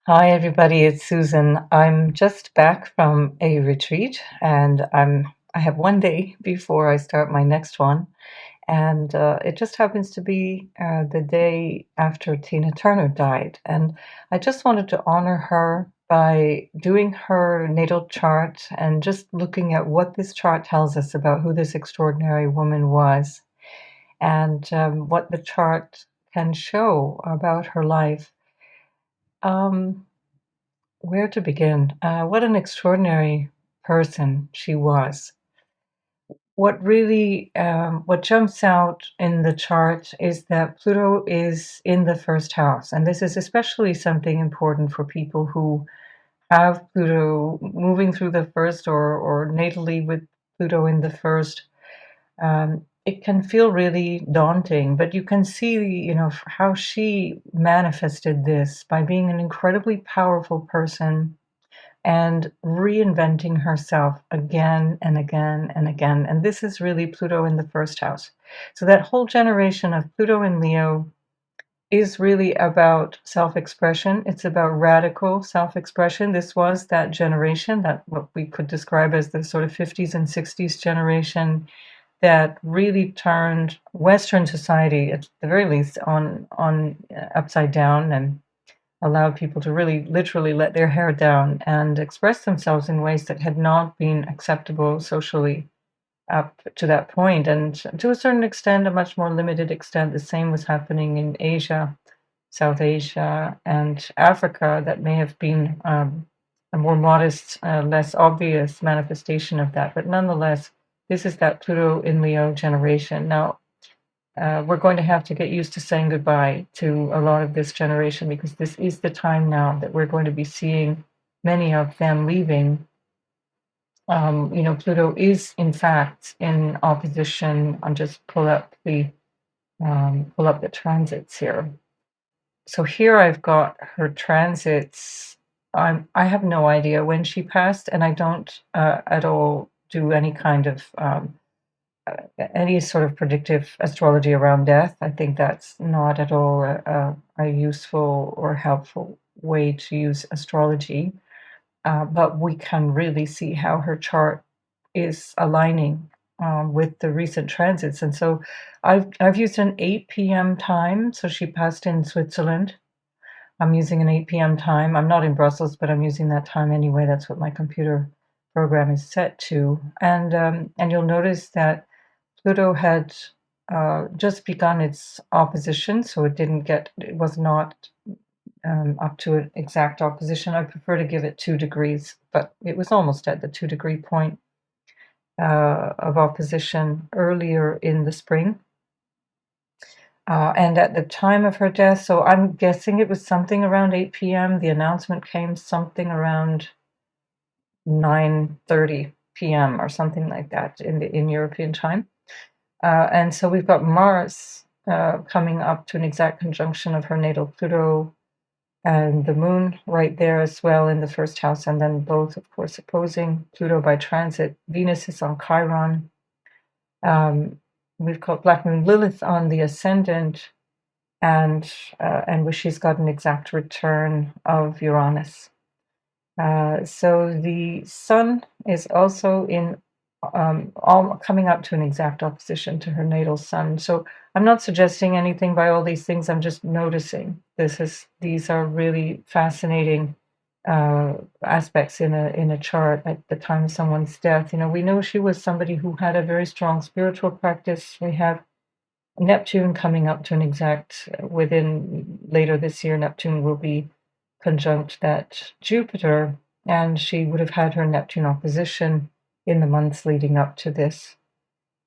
Hi everybody, it's Susan. I'm just back from a retreat and I have one day before I start my next one, and it just happens to be the day after Tina Turner died. And I just wanted to honor her by doing her natal chart and just looking at what this chart tells us about who this extraordinary woman was, and what the chart can show about her life. Um, Where to begin? What an extraordinary person she was. What jumps out in the chart is that Pluto is in the first house, and this is especially something important for people who have Pluto moving through the first, or natally with Pluto in the first. It can feel really daunting, but you can see, how she manifested this by being an incredibly powerful person and reinventing herself again and again and again. And this is really Pluto in the first house. So that whole generation of Pluto in Leo is really about self-expression. It's about radical self-expression. This was that generation, that what we could describe as the sort of 50s and 60s generation, that really turned Western society, at the very least, on upside down, and allowed people to really literally let their hair down and express themselves in ways that had not been acceptable socially up to that point. And to a certain extent, a much more limited extent, the same was happening in Asia, South Asia, and Africa. That may have been a more modest, less obvious manifestation of that. But nonetheless, this is that Pluto in Leo generation. Now, we're going to have to get used to saying goodbye to a lot of this generation, because this is the time now that we're going to be seeing many of them leaving. Pluto is in fact in opposition. I'll just pull up the transits here. So here I've got her transits. I have no idea when she passed, and I don't at all do any sort of predictive astrology around death. I think that's not at all a useful or helpful way to use astrology. But we can really see how her chart is aligning with the recent transits. And so I've used an 8 p.m. time. So she passed in Switzerland. I'm using an 8 p.m. time. I'm not in Brussels, but I'm using that time anyway. That's what my computer program is set to. And you'll notice that Pluto had just begun its opposition, so it was not up to an exact opposition. I prefer to give it 2 degrees, but it was almost at the 2 degree point of opposition earlier in the spring. And at the time of her death, so I'm guessing it was something around 8 p.m. The announcement came something around 9:30 p.m. or something like that in European time. And so we've got Mars coming up to an exact conjunction of her natal Pluto, and the moon right there as well in the first house, and then both, of course, opposing Pluto by transit. Venus is on Chiron. We've got Black Moon Lilith on the ascendant, and where she's got an exact return of Uranus. So the Sun is also in all coming up to an exact opposition to her natal Sun. So I'm not suggesting anything by all these things. I'm just noticing these are really fascinating aspects in a chart at the time of someone's death. We know she was somebody who had a very strong spiritual practice. We have Neptune coming up to an exact within later this year. Neptune will be conjunct that Jupiter, and she would have had her Neptune opposition in the months leading up to this.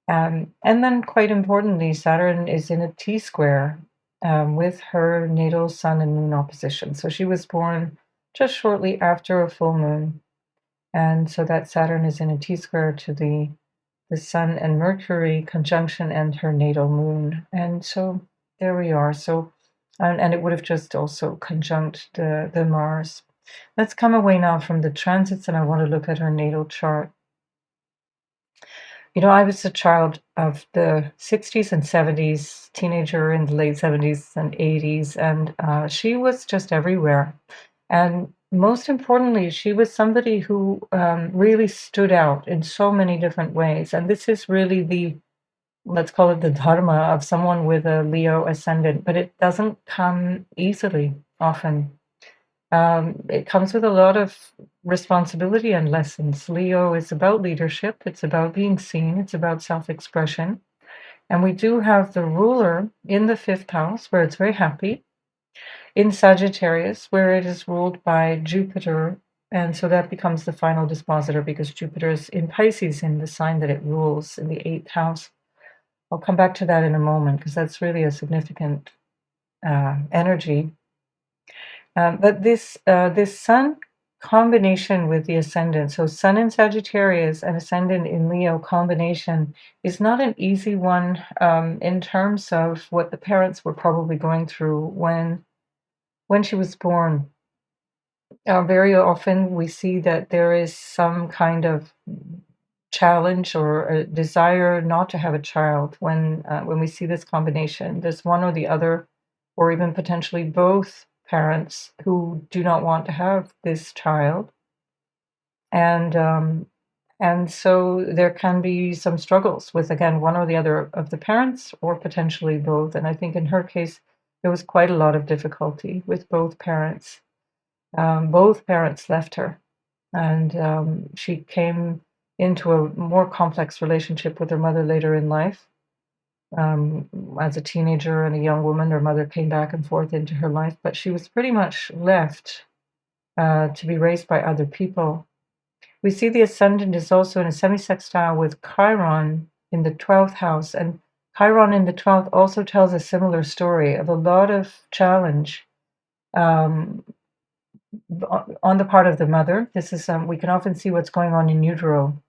And then, quite importantly, Saturn is in a T-square with her natal Sun and Moon opposition. So she was born just shortly after a full moon, and so that Saturn is in a T-square to the Sun and Mercury conjunction and her natal Moon. And so there we are. So, and it would have just also conjunct the Mars. Let's come away now from the transits, and I want to look at her natal chart. I was a child of the 60s and 70s, teenager in the late 70s and 80s, and she was just everywhere. And most importantly, she was somebody who really stood out in so many different ways. And this is really let's call it the dharma of someone with a Leo ascendant, but it doesn't come easily often. It comes with a lot of responsibility and lessons. Leo is about leadership, it's about being seen, it's about self expression. And we do have the ruler in the fifth house where it's very happy, in Sagittarius, where it is ruled by Jupiter. And so that becomes the final dispositor because Jupiter is in Pisces in the sign that it rules in the eighth house. I'll come back to that in a moment because that's really a significant energy. But this Sun combination with the ascendant, so Sun in Sagittarius and ascendant in Leo combination, is not an easy one in terms of what the parents were probably going through when she was born. Very often we see that there is some kind of challenge or a desire not to have a child when we see this combination. There's one or the other, or even potentially both parents who do not want to have this child, and and so there can be some struggles with again one or the other of the parents, or potentially both. And I think in her case, there was quite a lot of difficulty with both parents. Both parents left her, and she came into a more complex relationship with her mother later in life. As a teenager and a young woman, her mother came back and forth into her life, but she was pretty much left to be raised by other people. We see the ascendant is also in a semi-sextile with Chiron in the 12th house, and Chiron in the 12th also tells a similar story of a lot of challenge um, on the part of the mother. This is we can often see what's going on in utero.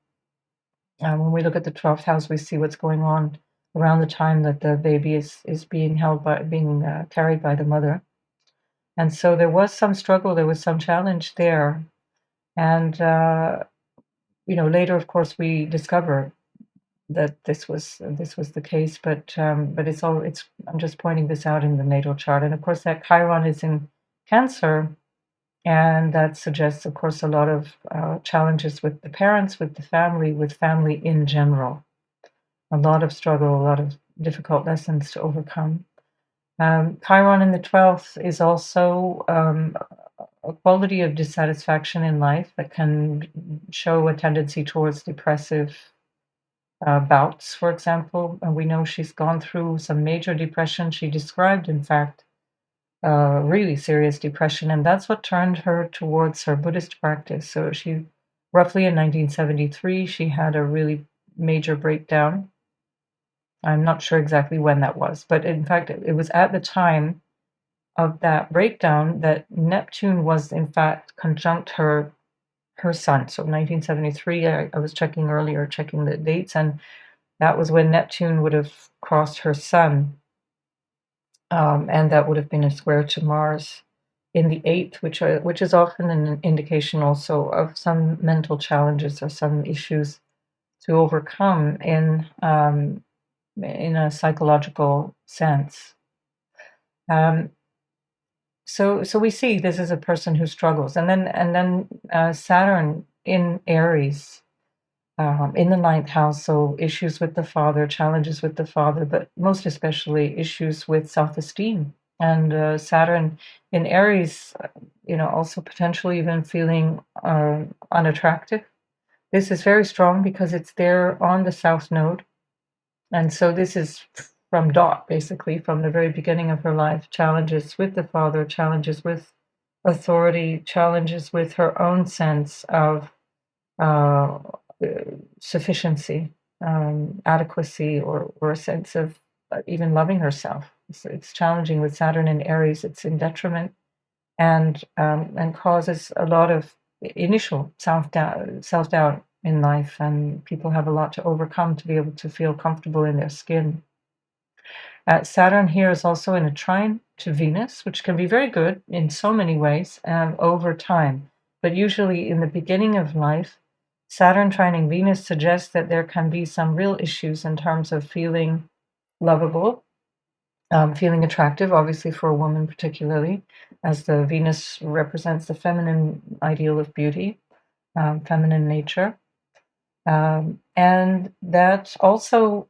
When we look at the 12th house, we see what's going on around the time that the baby is being carried by the mother. And so there was some struggle, there was some challenge there. And later, of course, we discover that this was the case. But it's I'm just pointing this out in the natal chart. And of course, that Chiron is in Cancer. And that suggests, of course, a lot of challenges with the parents, with the family, with family in general. A lot of struggle, a lot of difficult lessons to overcome. Chiron in the 12th is also a quality of dissatisfaction in life that can show a tendency towards depressive bouts, for example. And we know she's gone through some major depression. She described, in fact, really serious depression, and that's what turned her towards her Buddhist practice. So she, roughly in 1973, she had a really major breakdown. I'm not sure exactly when that was, but in fact, it was at the time of that breakdown that Neptune was, in fact, conjunct her sun. So 1973, I was checking earlier, checking the dates, and that was when Neptune would have crossed her sun. And that would have been a square to Mars in the eighth, which is often an indication also of some mental challenges or some issues to overcome in a psychological sense. So we see this is a person who struggles, and then Saturn in Aries. In the ninth house, so issues with the father, challenges with the father, but most especially issues with self-esteem. And Saturn in Aries, also potentially even feeling unattractive. This is very strong because it's there on the south node. And so this is from dot, basically, from the very beginning of her life, challenges with the father, challenges with authority, challenges with her own sense of uh, sufficiency, adequacy, or a sense of even loving herself. So it's challenging with Saturn in Aries. It's in detriment and causes a lot of initial self-doubt in life, and people have a lot to overcome to be able to feel comfortable in their skin. Saturn here is also in a trine to Venus, which can be very good in so many ways over time. But usually in the beginning of life, Saturn trining Venus suggests that there can be some real issues in terms of feeling lovable, feeling attractive, obviously for a woman particularly, as the Venus represents the feminine ideal of beauty, feminine nature. And that also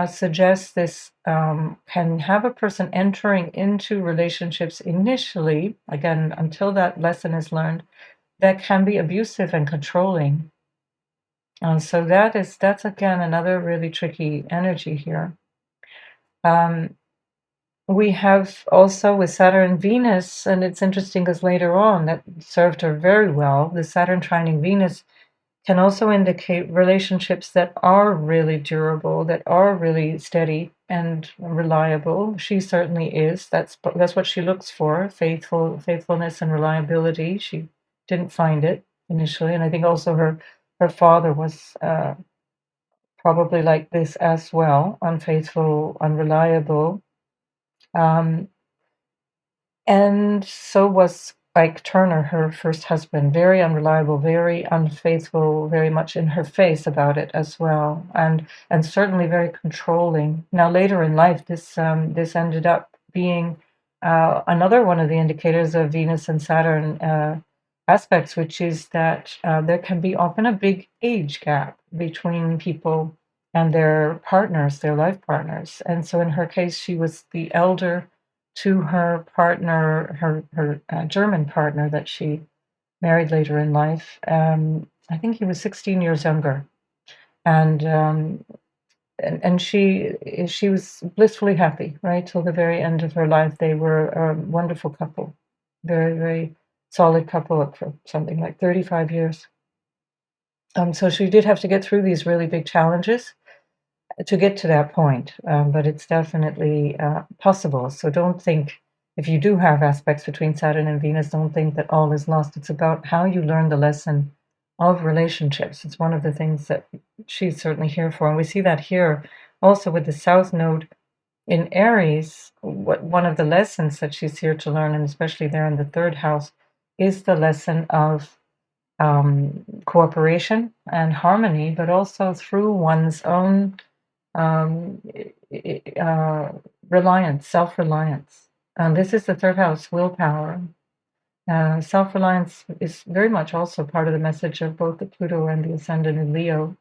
suggests this can have a person entering into relationships initially, again, until that lesson is learned, that can be abusive and controlling. So that's again another really tricky energy here. We have also with Saturn and Venus, and it's interesting because later on that served her very well. The Saturn trining Venus can also indicate relationships that are really durable, that are really steady and reliable. She certainly is. That's what she looks for: faithfulness and reliability. She didn't find it initially, and I think also her father was probably like this as well, unfaithful, unreliable. Um, And so was Ike Turner, her first husband, very unreliable, very unfaithful, very much in her face about it as well, and certainly very controlling. Now, later in life, this ended up being another one of the indicators of Venus and Saturn aspects, which is that there can be often a big age gap between people and their partners, their life partners. And so in her case, she was the elder to her partner, her German partner that she married later in life. I think he was 16 years younger, and and she was blissfully happy right till the very end of her life. They were a wonderful couple, very solid couple for something like 35 years. So she did have to get through these really big challenges to get to that point, but it's definitely possible. So don't think, if you do have aspects between Saturn and Venus, don't think that all is lost. It's about how you learn the lesson of relationships. It's one of the things that she's certainly here for. And we see that here also with the South Node in Aries. One of the lessons that she's here to learn, and especially there in the third house, is the lesson of cooperation and harmony, but also through one's own um, reliance, self-reliance. This is the third house, willpower. Self-reliance is very much also part of the message of both the Pluto and the ascendant in Leo.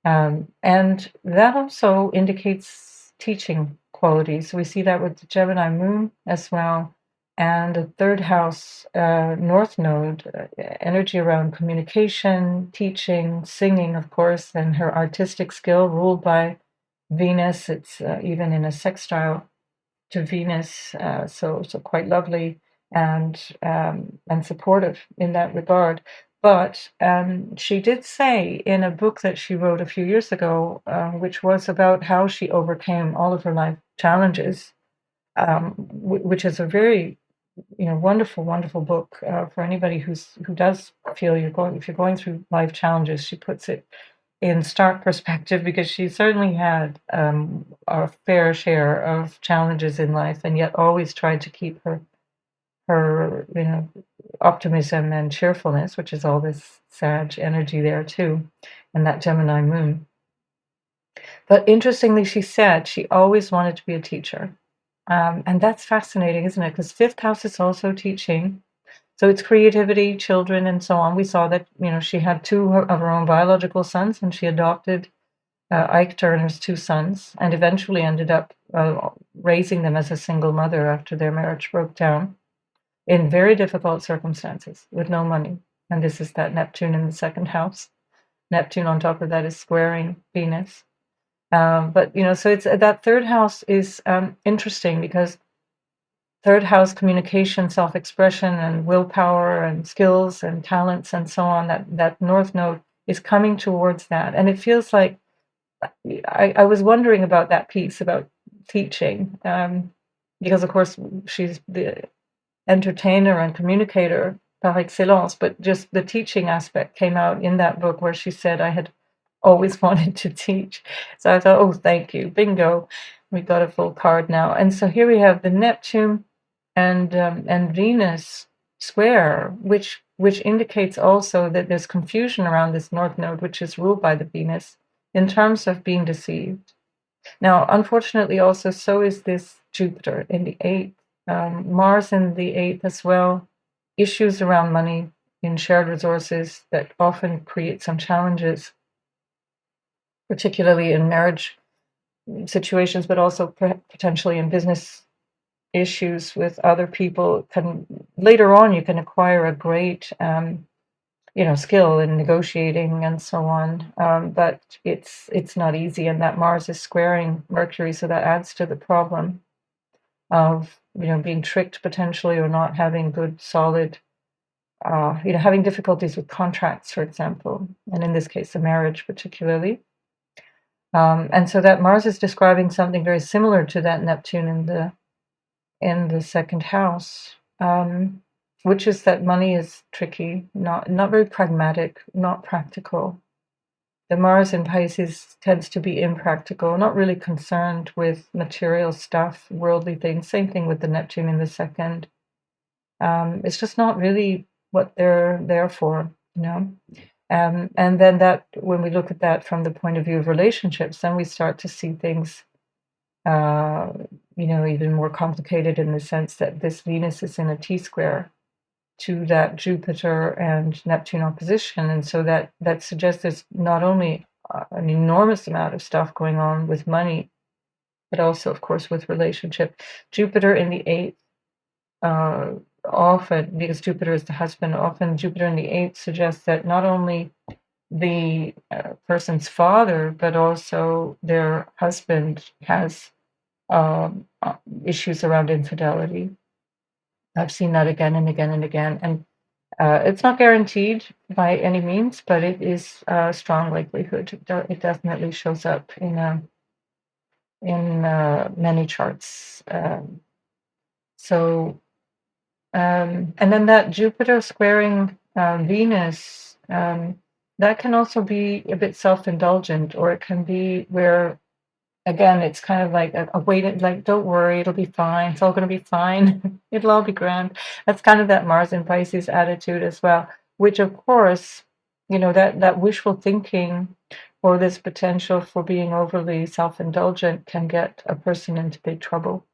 And that also indicates teaching qualities. We see that with the Gemini moon as well. And the third house, North Node, energy around communication, teaching, singing, of course, and her artistic skill ruled by Venus. It's even in a sextile to Venus, so quite lovely and supportive in that regard. But she did say in a book that she wrote a few years ago, which was about how she overcame all of her life challenges, which is a very wonderful book for anybody who does feel if you're going through life challenges. She puts it in stark perspective because she certainly had a fair share of challenges in life, and yet always tried to keep her optimism and cheerfulness, which is all this Sag energy there too, and that Gemini moon. But interestingly, she said she always wanted to be a teacher. And that's fascinating, isn't it? Because fifth house is also teaching. So it's creativity, children, and so on. We saw that, she had two of her own biological sons, and she adopted Ike Turner's two sons, and eventually ended up raising them as a single mother after their marriage broke down in very difficult circumstances with no money. And this is that Neptune in the second house. Neptune on top of that is squaring Venus. But so it's that third house is interesting because third house communication, self-expression, and willpower, and skills, and talents, and so on. That North Node is coming towards that, and it feels like I was wondering about that piece about teaching, because of course she's the entertainer and communicator par excellence, but just the teaching aspect came out in that book where she said, I had always wanted to teach. So I thought, oh, thank you, bingo, we got a full card now. And so here we have the Neptune and Venus square, which indicates also that there's confusion around this North Node, which is ruled by the Venus, in terms of being deceived. Now, unfortunately, also, so is this Jupiter in the eighth, Mars in the eighth as well. Issues around money in shared resources that often create some challenges, particularly in marriage situations, but also potentially in business issues with other people. Can later on you can acquire a great skill in negotiating and so on, but it's not easy, and that Mars is squaring Mercury, so that adds to the problem of being tricked potentially, or not having good solid having difficulties with contracts, for example, and in this case a marriage particularly. And so that Mars is describing something very similar to that Neptune in the second house, which is that money is tricky, not very pragmatic, not practical. The Mars in Pisces tends to be impractical, not really concerned with material stuff, worldly things. Same thing with the Neptune in the second. It's just not really what they're there for, you know. And then that, when we look at that from the point of view of relationships, then we start to see things, even more complicated, in the sense that this Venus is in a T-square to that Jupiter and Neptune opposition, and so that suggests there's not only an enormous amount of stuff going on with money, but also, of course, with relationship. Jupiter in the eighth, often, because Jupiter is the husband, often Jupiter in the eighth suggests that not only the person's father, but also their husband has issues around infidelity. I've seen that again and again and again, and it's not guaranteed by any means, but it is a strong likelihood. It definitely shows up in many charts. And then that Jupiter squaring Venus, that can also be a bit self-indulgent, or it can be where, again, it's kind of like a weighted, like, don't worry, it'll be fine. It's all going to be fine. It'll all be grand. That's kind of that Mars in Pisces attitude as well, which, of course, that wishful thinking, or this potential for being overly self-indulgent, can get a person into big trouble.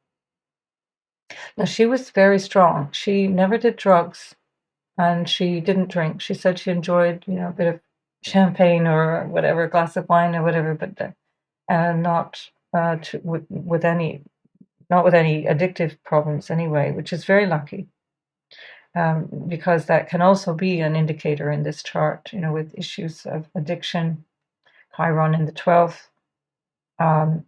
Now, she was very strong. She never did drugs, and she didn't drink. She said she enjoyed, a bit of champagne or whatever, a glass of wine or whatever, but not with any addictive problems anyway, which is very lucky, because that can also be an indicator in this chart, with issues of addiction, Chiron in the 12th, and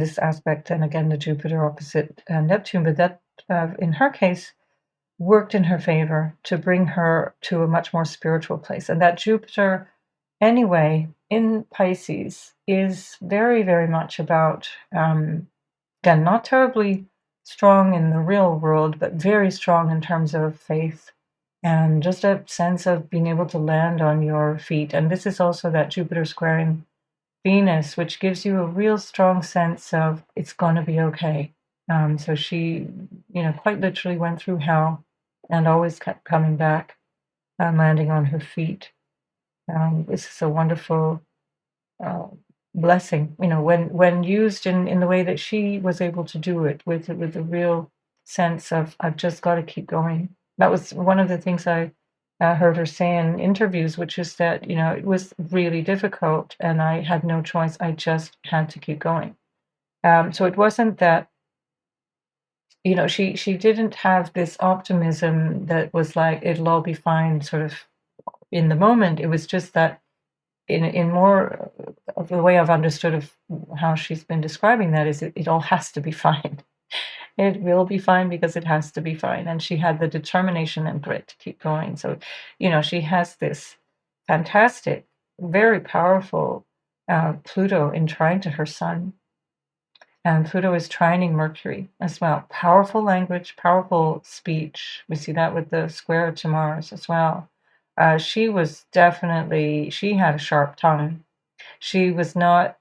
this aspect, and again the Jupiter opposite Neptune, but that in her case worked in her favor to bring her to a much more spiritual place. And that Jupiter, anyway, in Pisces is very, very much about, again, not terribly strong in the real world, but very strong in terms of faith and just a sense of being able to land on your feet. And this is also that Jupiter squaring Venus, which gives you a real strong sense of it's going to be okay. So she, quite literally went through hell and always kept coming back and landing on her feet. This is a wonderful blessing, when used in the way that she was able to do it, with a real sense of, I've just got to keep going. That was one of the things I heard her say in interviews, which is that, it was really difficult and I had no choice. I just had to keep going. So it wasn't that, she didn't have this optimism that was like, it'll all be fine, sort of in the moment. It was just that in more of the way I've understood of how she's been describing that, is it all has to be fine. It will be fine because it has to be fine. And she had the determination and grit to keep going. So, she has this fantastic, very powerful Pluto in trine to her sun. And Pluto is trining Mercury as well. Powerful language, powerful speech. We see that with the square to Mars as well. She had a sharp tongue. She was not,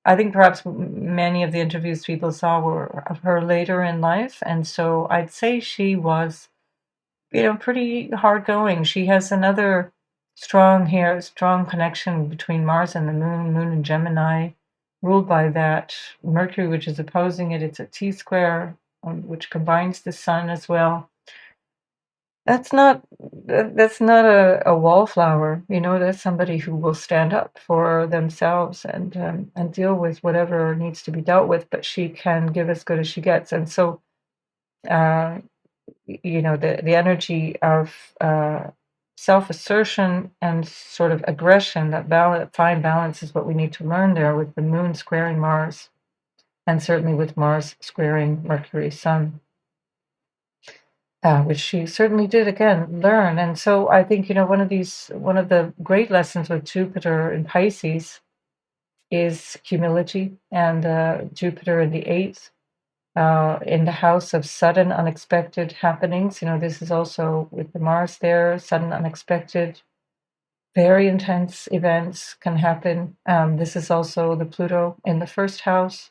I think perhaps many of the interviews people saw were of her later in life. And so I'd say she was, pretty hard going. She has another strong connection between Mars and the Moon and Gemini. ruled by that Mercury, which is opposing it. It's a T-square, which combines the sun as well. That's not that's not a wallflower, that's somebody who will stand up for themselves and deal with whatever needs to be dealt with, but she can give as good as she gets. And so, uh, the energy of self-assertion and sort of aggression, that fine balance is what we need to learn there with the moon squaring Mars, and certainly with Mars squaring Mercury, Sun. Which she certainly did again learn. And so I think, one of the great lessons with Jupiter in Pisces is humility, and Jupiter in the eighth, in the house of sudden unexpected happenings. This is also with the Mars there, sudden unexpected, very intense events can happen. This is also the Pluto in the first house.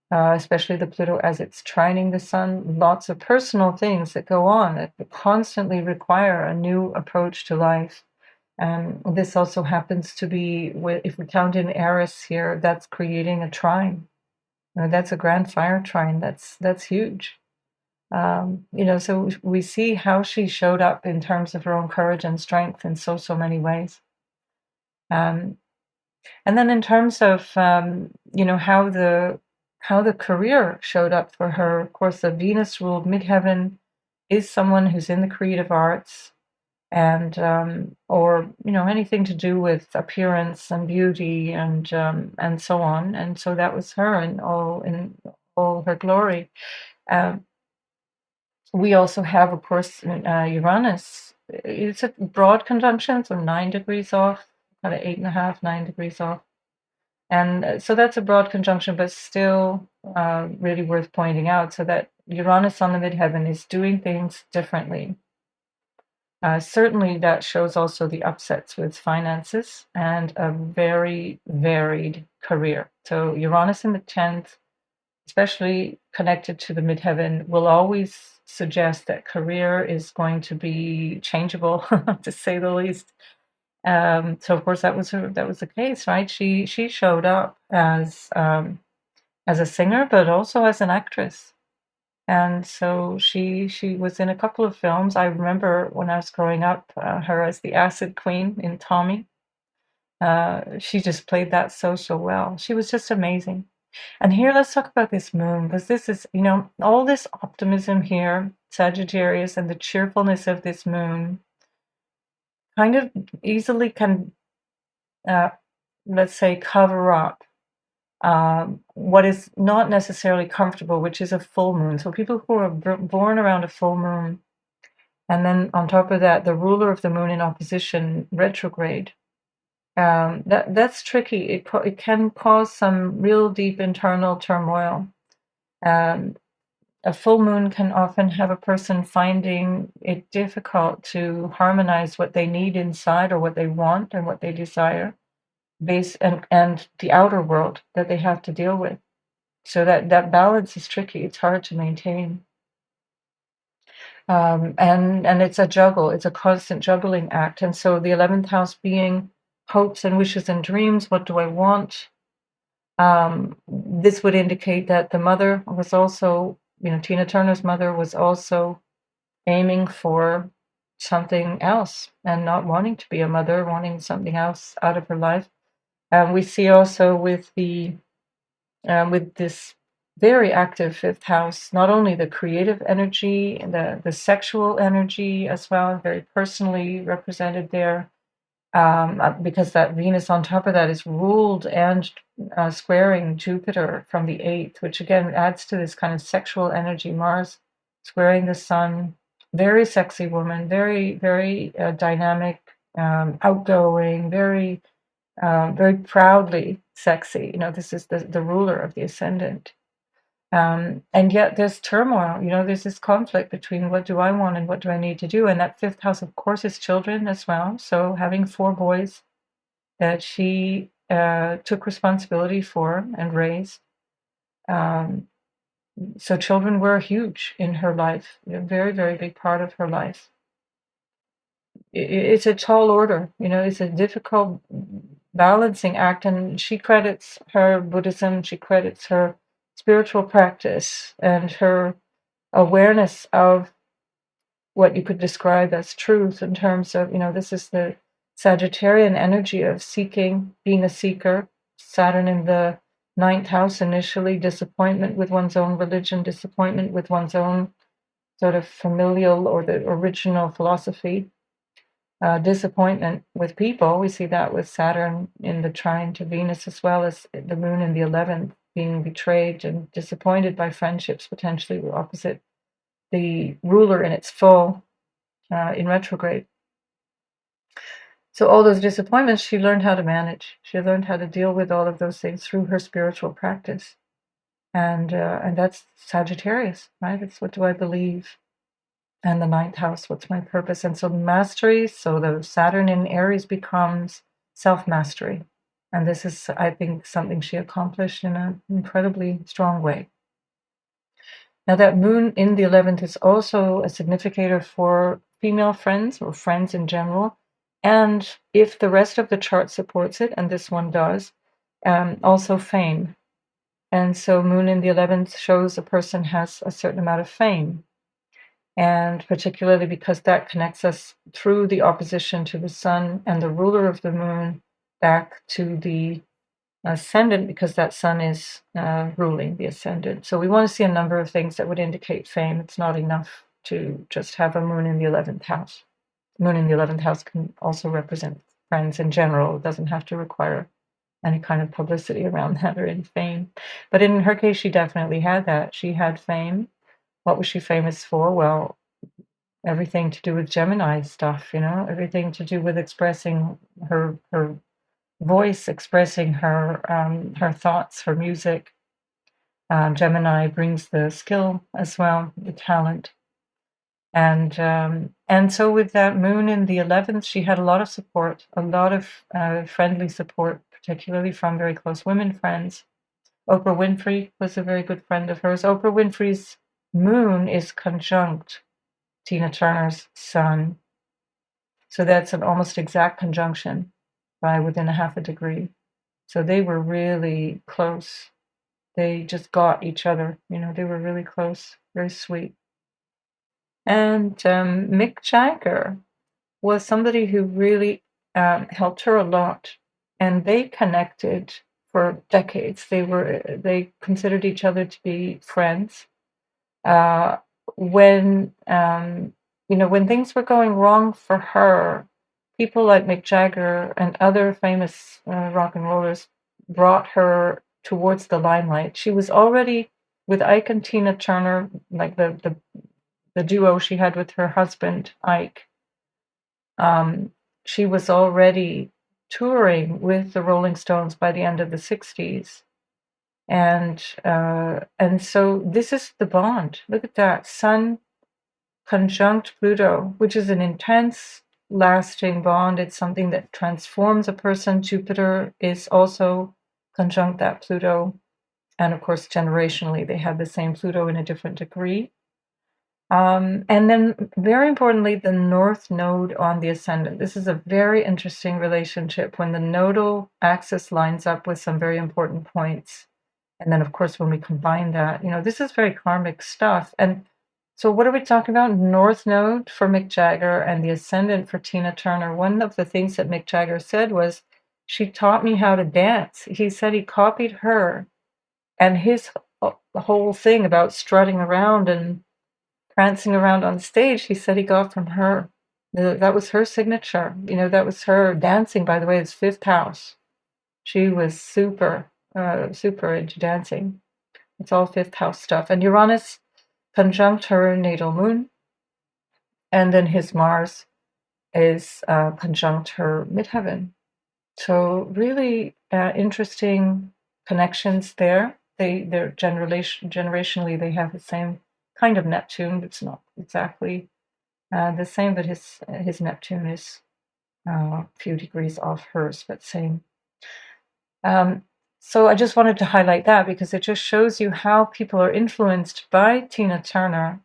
Especially the Pluto as it's trining the sun, lots of personal things that go on that constantly require a new approach to life. And this also happens to be, if we count in Eris here, that's creating a trine. That's a grand fire trine. That's huge. So we see how she showed up in terms of her own courage and strength in so many ways. And then in terms of how the career showed up for her, of course, the Venus ruled midheaven is someone who's in the creative arts, and or anything to do with appearance and beauty and so on. And so that was her in all her glory. We also have, of course, Uranus. It's a broad conjunction, so 9 degrees off, kind of 8.5, 9 degrees off. And so that's a broad conjunction, but still really worth pointing out, so that Uranus on the midheaven is doing things differently. Certainly that shows also the upsets with finances and a very varied career. So Uranus in the 10th, especially connected to the midheaven, will always suggest that career is going to be changeable, to say the least. So of course that was the case, right? She showed up as a singer, but also as an actress. And so she was in a couple of films. I remember when I was growing up, her as the acid queen in Tommy. She just played that so well. She was just amazing. And here, let's talk about this moon, because this is, all this optimism here, Sagittarius, and the cheerfulness of this moon kind of easily can, let's say, cover up what is not necessarily comfortable, which is a full moon. So people who are born around a full moon, and then on top of that, the ruler of the moon in opposition, retrograde, that's tricky. It can cause some real deep internal turmoil. A full moon can often have a person finding it difficult to harmonize what they need inside, or what they want and what they desire, and the outer world that they have to deal with. So that balance is tricky. It's hard to maintain. And it's a juggle. It's a constant juggling act. And so the 11th house being hopes and wishes and dreams. What do I want? This would indicate that the mother was also, Tina Turner's mother was also aiming for something else and not wanting to be a mother, wanting something else out of her life. We see also with this very active fifth house, not only the creative energy and the sexual energy as well, very personally represented there, because that Venus on top of that is ruled and squaring Jupiter from the 8th, which again adds to this kind of sexual energy. Mars squaring the Sun, very sexy woman, very, very dynamic, outgoing, very proudly sexy. This is the ruler of the ascendant. And yet there's turmoil, there's this conflict between what do I want and what do I need to do. And that fifth house, of course, is children as well. So having 4 boys that she took responsibility for and raised. So children were huge in her life, a very, very big part of her life. It's a tall order, it's a difficult balancing act, and she credits her Buddhism, she credits her spiritual practice and her awareness of what you could describe as truth in terms of, this is the Sagittarian energy of seeking, being a seeker. Saturn in the ninth house, initially disappointment with one's own religion, disappointment with one's own sort of familial or the original philosophy, disappointment with people. We see that with Saturn in the trine to Venus, as well as the moon in the 11th, being betrayed and disappointed by friendships potentially opposite the ruler in its full in retrograde. So all those disappointments, she learned how to manage. She learned how to deal with all of those things through her spiritual practice. And that's Sagittarius, right? It's what do I believe? And the ninth house, what's my purpose? And so mastery, so the Saturn in Aries becomes self-mastery. And this is, I think, something she accomplished in an incredibly strong way. Now that moon in the 11th is also a significator for female friends or friends in general. And if the rest of the chart supports it, and this one does, also fame. And so moon in the 11th shows a person has a certain amount of fame. And particularly because that connects us through the opposition to the sun and the ruler of the moon back to the ascendant, because that sun is ruling the ascendant. So we want to see a number of things that would indicate fame. It's not enough to just have a moon in the 11th house. Moon in the 11th house can also represent friends in general. It doesn't have to require any kind of publicity around that or any fame. But in her case, she definitely had that. She had fame. What was she famous for? Well, everything to do with Gemini stuff, everything to do with expressing her voice, expressing her thoughts, her music. Gemini brings the skill as well, the talent. And so with that moon in the 11th, she had a lot of support, a lot of friendly support, particularly from very close women friends. Oprah Winfrey was a very good friend of hers. Oprah Winfrey's moon is conjunct Tina Turner's sun. So that's an almost exact conjunction by within a half a degree. So they were really close. They just got each other. They were really close, very sweet. And Mick Jagger was somebody who really helped her a lot. And they connected for decades. They considered each other to be friends. When things were going wrong for her, people like Mick Jagger and other famous rock and rollers brought her towards the limelight. She was already with Ike and Tina Turner, like the duo she had with her husband Ike. She was already touring with the Rolling Stones by the end of the 60s. And so this is the bond. Look at that. Sun conjunct Pluto, which is an intense, lasting bond. It's something that transforms a person. Jupiter is also conjunct that Pluto. And of course, generationally, they have the same Pluto in a different degree. And then, very importantly, the North Node on the ascendant. This is a very interesting relationship when the nodal axis lines up with some very important points. And then, of course, when we combine that, this is very karmic stuff. And so what are we talking about? North Node for Mick Jagger and the ascendant for Tina Turner. One of the things that Mick Jagger said was, she taught me how to dance. He said he copied her. And his whole thing about strutting around and prancing around on stage, he said he got from her. That was her signature. That was her dancing, by the way, it's fifth house. She was super into dancing. It's all fifth house stuff. And Uranus conjunct her natal moon. And then his Mars is conjunct her midheaven. So really interesting connections there. They're generationally, they have the same kind of Neptune. It's not exactly the same, but his Neptune is a few degrees off hers, but same. So I just wanted to highlight that because it just shows you how people are influenced by Tina Turner,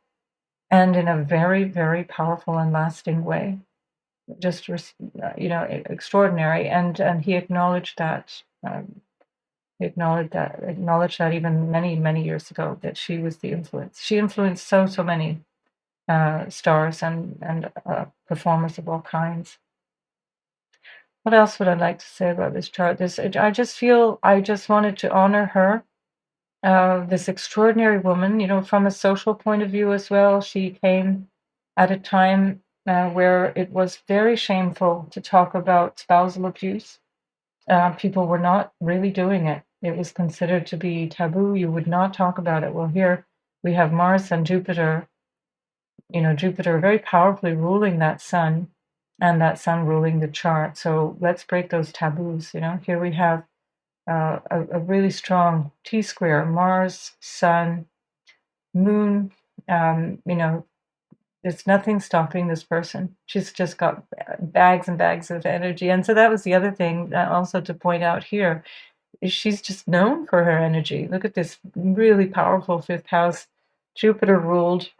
and in a very, very powerful and lasting way. just extraordinary, and he acknowledged that. Acknowledged that even many years ago, that she was the influence. She influenced so many stars and performers of all kinds. What else would I like to say about this chart? I just feel I just wanted to honor her, this extraordinary woman. From a social point of view as well. She came at a time where it was very shameful to talk about spousal abuse. People were not really doing it. It was considered to be taboo. You would not talk about it. Well, here we have Mars and Jupiter, Jupiter very powerfully ruling that sun, and that sun ruling the chart. So let's break those taboos. Here we have a really strong T-square, Mars, Sun, Moon. There's nothing stopping this person. She's just got bags and bags of energy. And so that was the other thing also to point out here, is she's just known for her energy. Look at this really powerful fifth house, Jupiter ruled.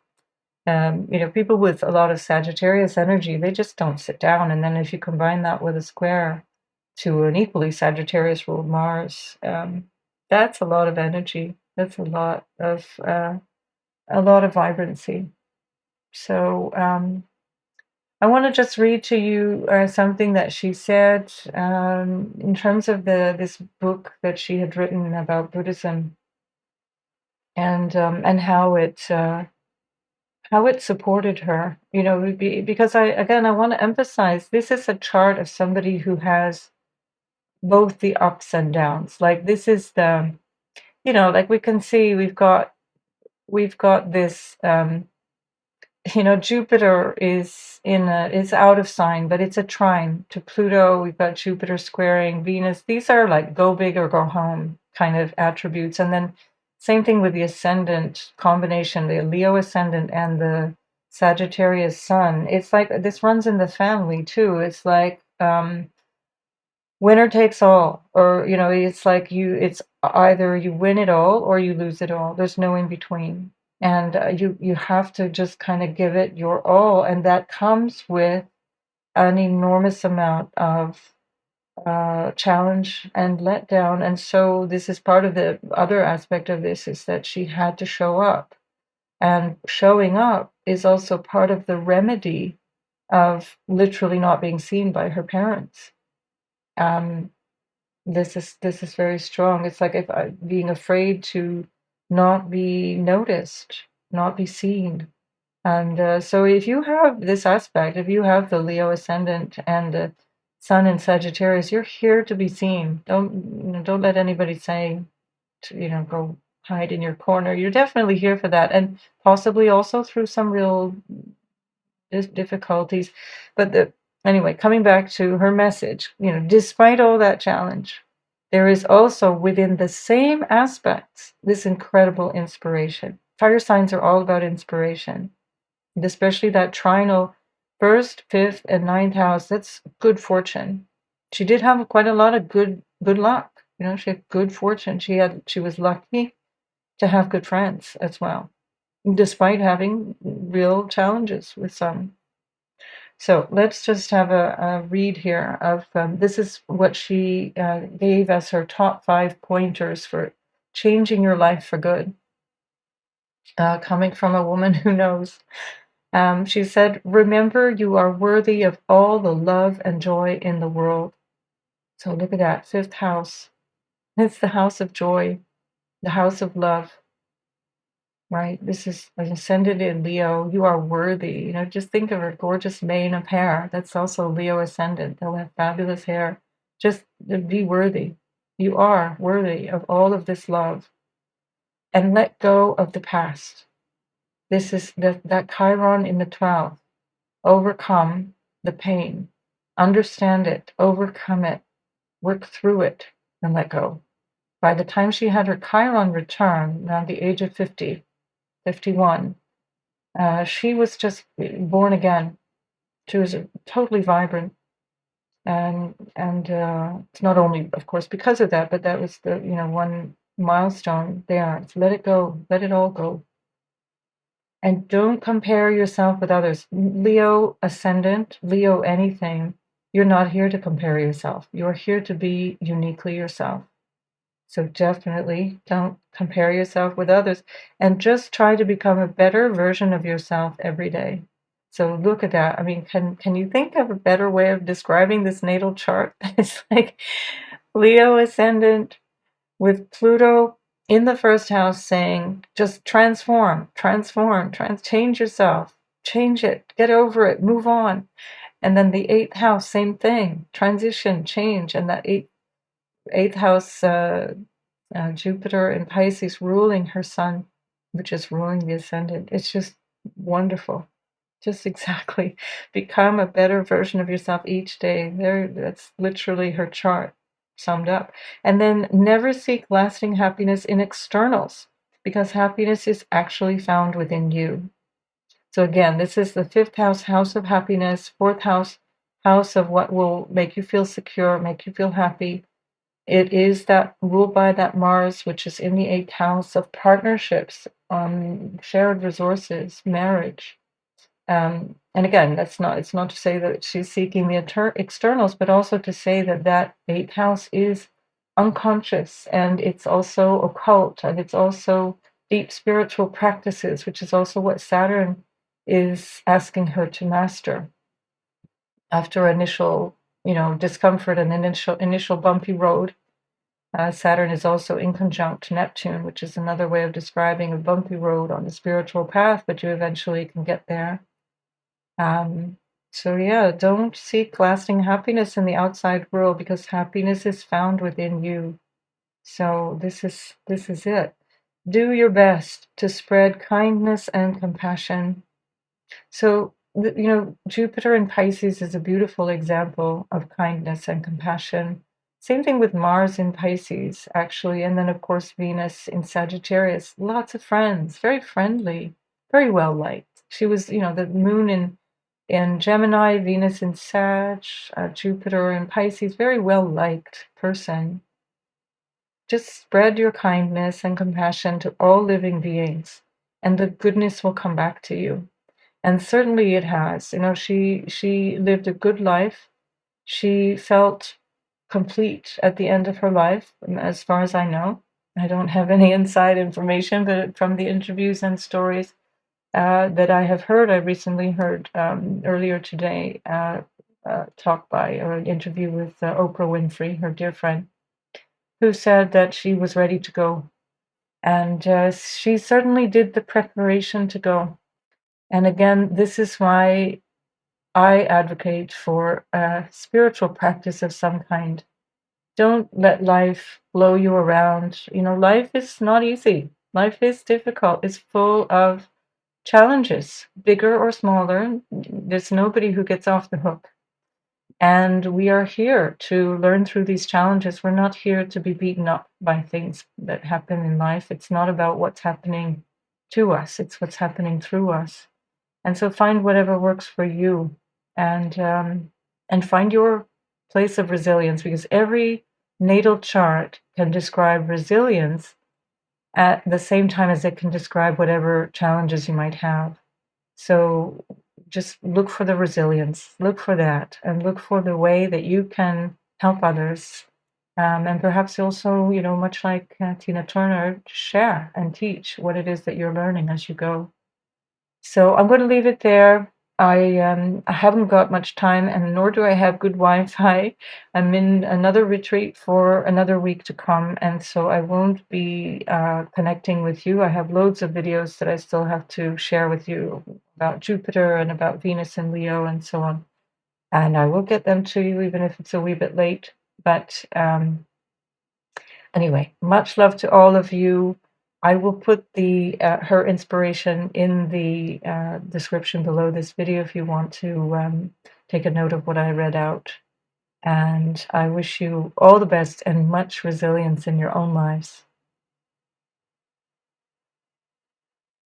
People with a lot of Sagittarius energy, they just don't sit down. And then if you combine that with a square to an equally Sagittarius ruled Mars, that's a lot of energy. That's a lot of vibrancy. So I want to just read to you something that she said in terms of this book that she had written about Buddhism, and how it supported her. Because I want to emphasize, this is a chart of somebody who has both the ups and downs. Like, this is the, like we can see, we've got this. Jupiter is out of sign, but it's a trine to Pluto. We've got Jupiter squaring Venus. These are like go big or go home kind of attributes. And then same thing with the ascendant combination, the Leo ascendant and the Sagittarius sun. It's like this runs in the family too. It's like winner takes all, or it's like it's either you win it all or you lose it all. There's no in between. And you have to just kind of give it your all, and that comes with an enormous amount of challenge and letdown. And so this is part of the other aspect of this, is that she had to show up, and showing up is also part of the remedy of literally not being seen by her parents. This is very strong. It's like being afraid to not be noticed, not be seen. And so if you have this aspect, if you have the Leo ascendant and the Sun in Sagittarius, you're here to be seen. Don't let anybody say to, go hide in your corner. You're definitely here for that, and possibly also through some real difficulties. But anyway, coming back to her message, despite all that challenge, there is also within the same aspects this incredible inspiration. Fire signs are all about inspiration, and especially that trinal first, fifth, and ninth house. That's good fortune. She did have quite a lot of good luck. She had good fortune. She was lucky to have good friends as well, despite having real challenges with some. So let's just have a read here of this is what she gave as her top 5 pointers for changing your life for good, coming from a woman who knows. She said, remember, you are worthy of all the love and joy in the world. So look at that, 5th house. It's the house of joy, the house of love. Right? This is ascended in Leo. You are worthy. Just think of her gorgeous mane of hair. That's also Leo ascendant. They'll have fabulous hair. Just be worthy. You are worthy of all of this love. And let go of the past. This is that Chiron in the 12th. Overcome the pain. Understand it. Overcome it. Work through it. And let go. By the time she had her Chiron return, around the age of 50, 51, she was just born again. She was totally vibrant, and it's not only, of course, because of that, but that was the one milestone there. So let it go, let it all go. And don't compare yourself with others. Leo ascendant, Leo anything, you're not here to compare yourself. You're here to be uniquely yourself. So definitely don't compare yourself with others, and just try to become a better version of yourself every day. So look at that. I mean, can you think of a better way of describing this natal chart? It's like Leo ascendant with Pluto in the first house saying, just change yourself, change it, get over it, move on. And then the eighth house, same thing, transition, change. And that eighth house, Jupiter in Pisces ruling her sun, which is ruling the ascendant. It's just wonderful. Just exactly. Become a better version of yourself each day. That's literally her chart summed up. And then never seek lasting happiness in externals, because happiness is actually found within you. So again, this is the fifth house, house of happiness, fourth house, house of what will make you feel secure, make you feel happy. It is that ruled by that Mars, which is in the eighth house of partnerships, shared resources, marriage. And again, it's not to say that she's seeking the externals, but also to say that that eighth house is unconscious, and it's also occult, and it's also deep spiritual practices, which is also what Saturn is asking her to master after initial, discomfort and initial bumpy road. Saturn is also in conjunct Neptune, which is another way of describing a bumpy road on the spiritual path, but you eventually can get there. So yeah, don't seek lasting happiness in the outside world, because happiness is found within you. So this is it. Do your best to spread kindness and compassion. So Jupiter in Pisces is a beautiful example of kindness and compassion. Same thing with Mars in Pisces, actually, and then of course Venus in Sagittarius. Lots of friends, very friendly, very well liked. She was, the moon in Gemini, Venus in Sag, Jupiter in Pisces, very well liked person. Just spread your kindness and compassion to all living beings, and the goodness will come back to you. And certainly it has. She lived a good life. She felt complete at the end of her life, as far as I know. I don't have any inside information, but from the interviews and stories that I have heard, I recently heard earlier today talk by or an interview with Oprah Winfrey, her dear friend, who said that she was ready to go. And she certainly did the preparation to go. And again, this is why I advocate for a spiritual practice of some kind. Don't let life blow you around. Life is not easy. Life is difficult. It's full of challenges, bigger or smaller. There's nobody who gets off the hook. And we are here to learn through these challenges. We're not here to be beaten up by things that happen in life. It's not about what's happening to us, it's what's happening through us. And so find whatever works for you, and find your place of resilience, because every natal chart can describe resilience at the same time as it can describe whatever challenges you might have. So just look for the resilience, look for that, and look for the way that you can help others. And perhaps also, much like Tina Turner, share and teach what it is that you're learning as you go. So I'm going to leave it there. I haven't got much time, and nor do I have good Wi-Fi. I'm in another retreat for another week to come, and so I won't be connecting with you. I have loads of videos that I still have to share with you about Jupiter and about Venus and Leo and so on. And I will get them to you, even if it's a wee bit late. But anyway, much love to all of you. I will put her inspiration in the description below this video if you want to take a note of what I read out. And I wish you all the best and much resilience in your own lives.